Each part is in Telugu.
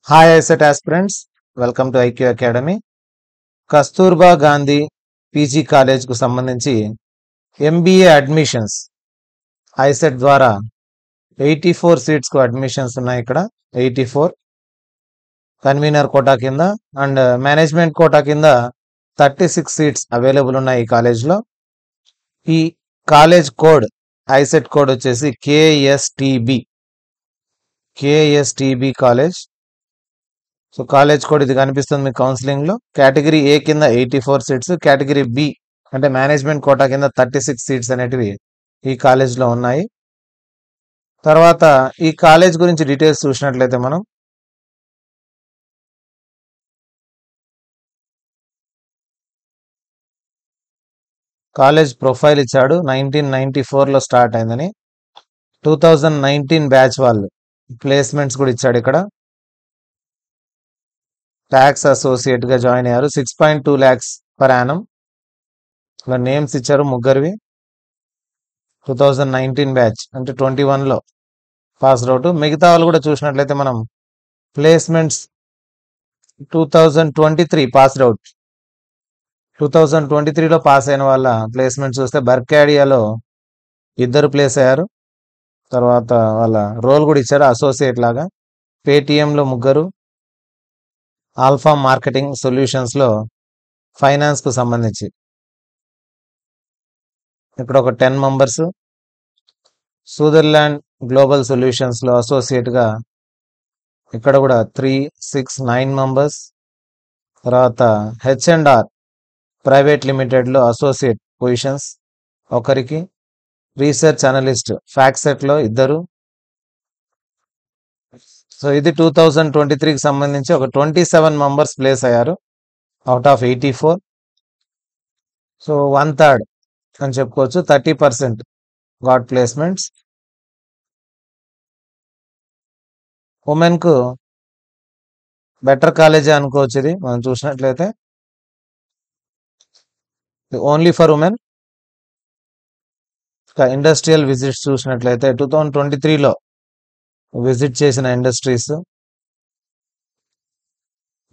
Hi ISET aspirants, welcome to IQ Academy. Kasturba Gandhi PG college కు సంబంధించి ఎంబీఏ అడ్మిషన్స్ ఐసెట్ ద్వారా 84 సీట్స్ కు అడ్మిషన్స్ ఉన్నాయి. ఇక్కడ 84 కన్వీనర్ కోటా కింద అండ్ మేనేజ్మెంట్ కోటా కింద 36 సీట్స్ అవైలబుల్ ఉన్నాయి ఈ కాలేజ్లో. ఈ కాలేజ్ కోడ్ ఐసెట్ కోడ్ వచ్చేసి కేఎస్టిబి కాలేజ్. సో కాలేజ్ కోడ్ ఇది కనిపిస్తుంది మీకు కౌన్సిలింగ్ లో. కేటగిరీ ఏ కింద 84 సీట్స్, కేటగిరీ బి అంటే మేనేజ్మెంట్ కోటా కింద 36 సీట్స్ అనేటివి ఈ కాలేజ్ లో ఉన్నాయి. తర్వాత ఈ కాలేజ్ గురించి డీటెయిల్స్ చూసినట్లయితే మనం కాలేజ్ ప్రొఫైల్ ఇచ్చాడు. 1994 లో స్టార్ట్ అయిందని. 2019 బ్యాచ్ వాళ్ళు ప్లేస్మెంట్స్ కూడా ఇచ్చాడు. ఇక్కడ ట్యాక్స్ అసోసియేట్ గా జాయిన్ అయ్యారు. 6.2 lakhs పర్ యానం. ఇలా నేమ్స్ ఇచ్చారు ముగ్గురివి. 2019 బ్యాచ్ అంటే 21 లో పాస్ అవుట్. మిగతా వాళ్ళు కూడా చూసినట్లయితే మనం ప్లేస్మెంట్స్ 2023 పాస్ అవుట్. 2023లో పాస్ అయిన వాళ్ళ ప్లేస్మెంట్స్ చూస్తే బర్కాడియాలో 2 ప్లేస్ అయ్యారు. తర్వాత వాళ్ళ రోల్ కూడా ఇచ్చారు అసోసియేట్ లాగా. పేటిఎంలో 3, ఆల్ఫా మార్కెటింగ్ సొల్యూషన్స్ లో ఫైనాన్స్ కు సంబంధించి ఇక్కడ ఒక 10 మెంబర్స్. సూదర్లాండ్ గ్లోబల్ సొల్యూషన్స్ లో అసోసియేట్ గా ఇక్కడ కూడా 3, 6, 9 మెంబర్స్. తర్వాత H&R ప్రైవేట్ లిమిటెడ్ లో అసోసియేట్ పొజిషన్స్ ఒకరికి. రీసెర్చ్ అనలిస్ట్ ఫ్యాక్సెట్ లో 2. సో ఇది 2023కి సంబంధించి ఒక 27 మెంబర్స్ ప్లేస్ అయ్యారు అవుట్ ఆఫ్ 84. సో 1/3 అని చెప్పుకోవచ్చు. 30% గాట్ ప్లేస్మెంట్స్. ఉమెన్ కు బెటర్ కాలేజీ అనుకోవచ్చు. ఇది మనం చూసినట్లయితే only for women. Industrial visits చూసినట్లయితే 2023లో విజిట్ చేసిన ఇండస్ట్రీస్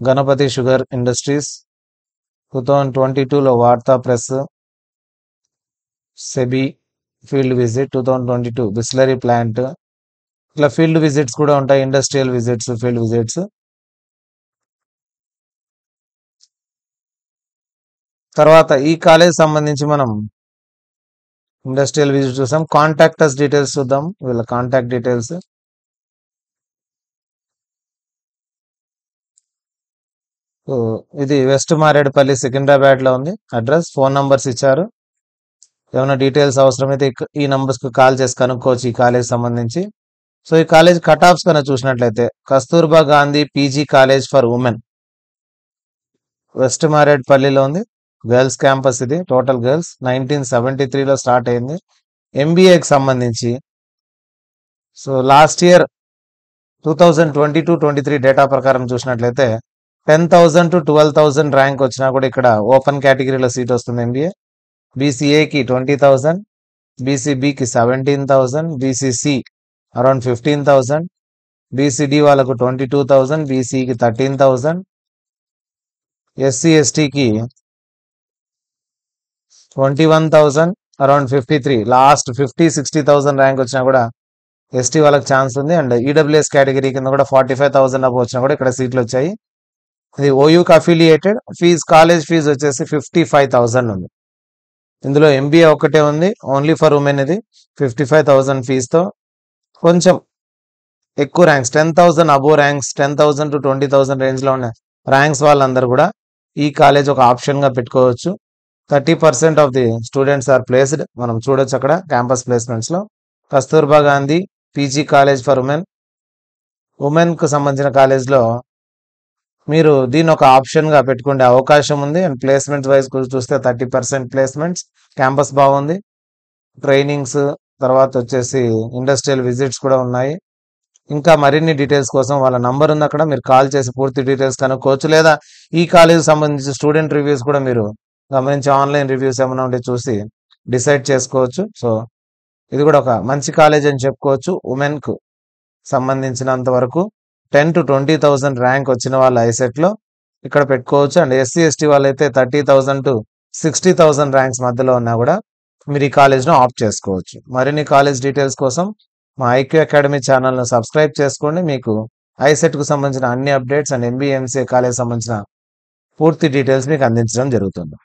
గణపతి షుగర్ ఇండస్ట్రీస్, 2022లో వార్తా press, SEBI field visit, 2022 Bisleri plant. ఇట్లా ఫీల్డ్ విజిట్స్ కూడా ఉంటాయి. Industrial visits, field visits. తర్వాత ఈ కాలేజ్ సంబంధించి మనం ఇండస్ట్రియల్ విజిట్ చూసాం. కాంటాక్టర్స్ డీటెయిల్స్ చూద్దాం. వీళ్ళ కాంటాక్ట్ డీటెయిల్స్. ఇది వెస్ట్ మారేడుపల్లి సికింద్రాబాద్ లో ఉంది అడ్రస్. ఫోన్ నంబర్స్ ఇచ్చారు. ఏమైనా డీటెయిల్స్ అవసరమైతే ఈ నంబర్స్ కు కాల్ చేసి కనుక్కోవచ్చు ఈ కాలేజ్ సంబంధించి. సో ఈ కాలేజ్ కట్ ఆఫ్స్ కన్నా చూసినట్లయితే Kasturba Gandhi PG college for women west మారేడుపల్లిలో ఉంది. గర్ల్స్ క్యాంపస్ ఇది. Total girls. 1973లో స్టార్ట్ అయింది. ఎంబీఏకి సంబంధించి సో లాస్ట్ ఇయర్ 2022-23 డేటా ప్రకారం చూసినట్లయితే 10,000 to 12,000 ర్యాంక్ వచ్చినా కూడా ఇక్కడ ఓపెన్ కేటగిరీలో సీట్ వస్తుంది. ఎంబీఏ బీసీఏకి 20,000, బీసీబీకి 17,000, బీసీసీ అరౌండ్ 15,000, బీసీడీ వాళ్ళకు 22,000, బీసీకి 13,000, ఎస్సీ ఎస్టీకి 21,000, అరౌండ్ 53. లాస్ట్ 50-60,000 ర్యాంక్ వచ్చినా కూడా ఎస్టీ వాళ్ళకి ఛాన్స్ ఉంది. అండ్ ఈడబ్ల్యూఎస్ కేటగిరీ కింద కూడా 45,000 అబౌవ్ వచ్చినా కూడా ఇక్కడ సీట్లు వచ్చాయి. ఇది ఓయూకి అఫిలియేటెడ్. కాలేజ్ ఫీజు వచ్చేసి 55,000 ఉంది. ఇందులో ఎంబీఏ ఒక్కటే ఉంది ఓన్లీ ఫర్ ఉమెన్. ఇది 55,000 ఫీజుతో కొంచెం ఎక్కువ ranks 10,000 above ranks 10,000 to 20,000 range లో ఉన్న ర్యాంక్స్ వాళ్ళందరూ కూడా ఈ కాలేజ్ ఒక ఆప్షన్ గా పెట్టుకోవచ్చు. 30% of the students are placed. మనం చూడొచ్చు అక్కడ క్యాంపస్ ప్లేస్మెంట్స్ లో. Kasturba Gandhi PG college for women కు సంబంధించిన కాలేజ్ లో మీరు దీన్ని ఒక ఆప్షన్ గా పెట్టుకునే అవకాశం ఉంది. అండ్ ప్లేస్మెంట్స్ వైజ్ చూస్తే 30% ప్లేస్మెంట్స్. క్యాంపస్ బాగుంది. ట్రైనింగ్స్ తర్వాత వచ్చేసి ఇండస్ట్రియల్ విజిట్స్ కూడా ఉన్నాయి. ఇంకా మరిన్ని డీటెయిల్స్ కోసం వాళ్ళ నంబర్ ఉంది అక్కడ. మీరు కాల్ చేసి పూర్తి డీటెయిల్స్ కనుక్కోవచ్చు. లేదా ఈ కాలేజ్ సంబంధించి స్టూడెంట్ రివ్యూస్ కూడా మీరు గమనించి ఆన్లైన్ రివ్యూస్ ఏమైనా ఉంటే చూసి డిసైడ్ చేసుకోవచ్చు. సో ఇది కూడా ఒక మంచి కాలేజ్ అని చెప్పుకోవచ్చు ఉమెన్ కు సంబంధించినంత వరకు. 10,000 to 20,000 ర్యాంక్ వచ్చిన వాళ్ళు ఐసెట్‌లో ఇక్కడ పెట్టుకోవచ్చు. అండ్ ఎస్సీ, ఎస్టీ వాళ్ళైతే 30,000 to 60,000 ర్యాంక్స్ మధ్యలో ఉన్నా కూడా మీరు ఈ కాలేజ్‌ను ఆప్ట్ చేసుకోవచ్చు. మరిన్ని కాలేజ్ డీటెయిల్స్ కోసం మా ఐక్యూ అకాడమీ ఛానల్‌ను సబ్స్క్రైబ్ చేసుకోండి. మీకు ఐసెట్‌కు సంబంధించిన అన్ని updates and MBA, MCA college సంబంధించిన పూర్తి డీటెయిల్స్ మీకు అందించడం జరుగుతుంది.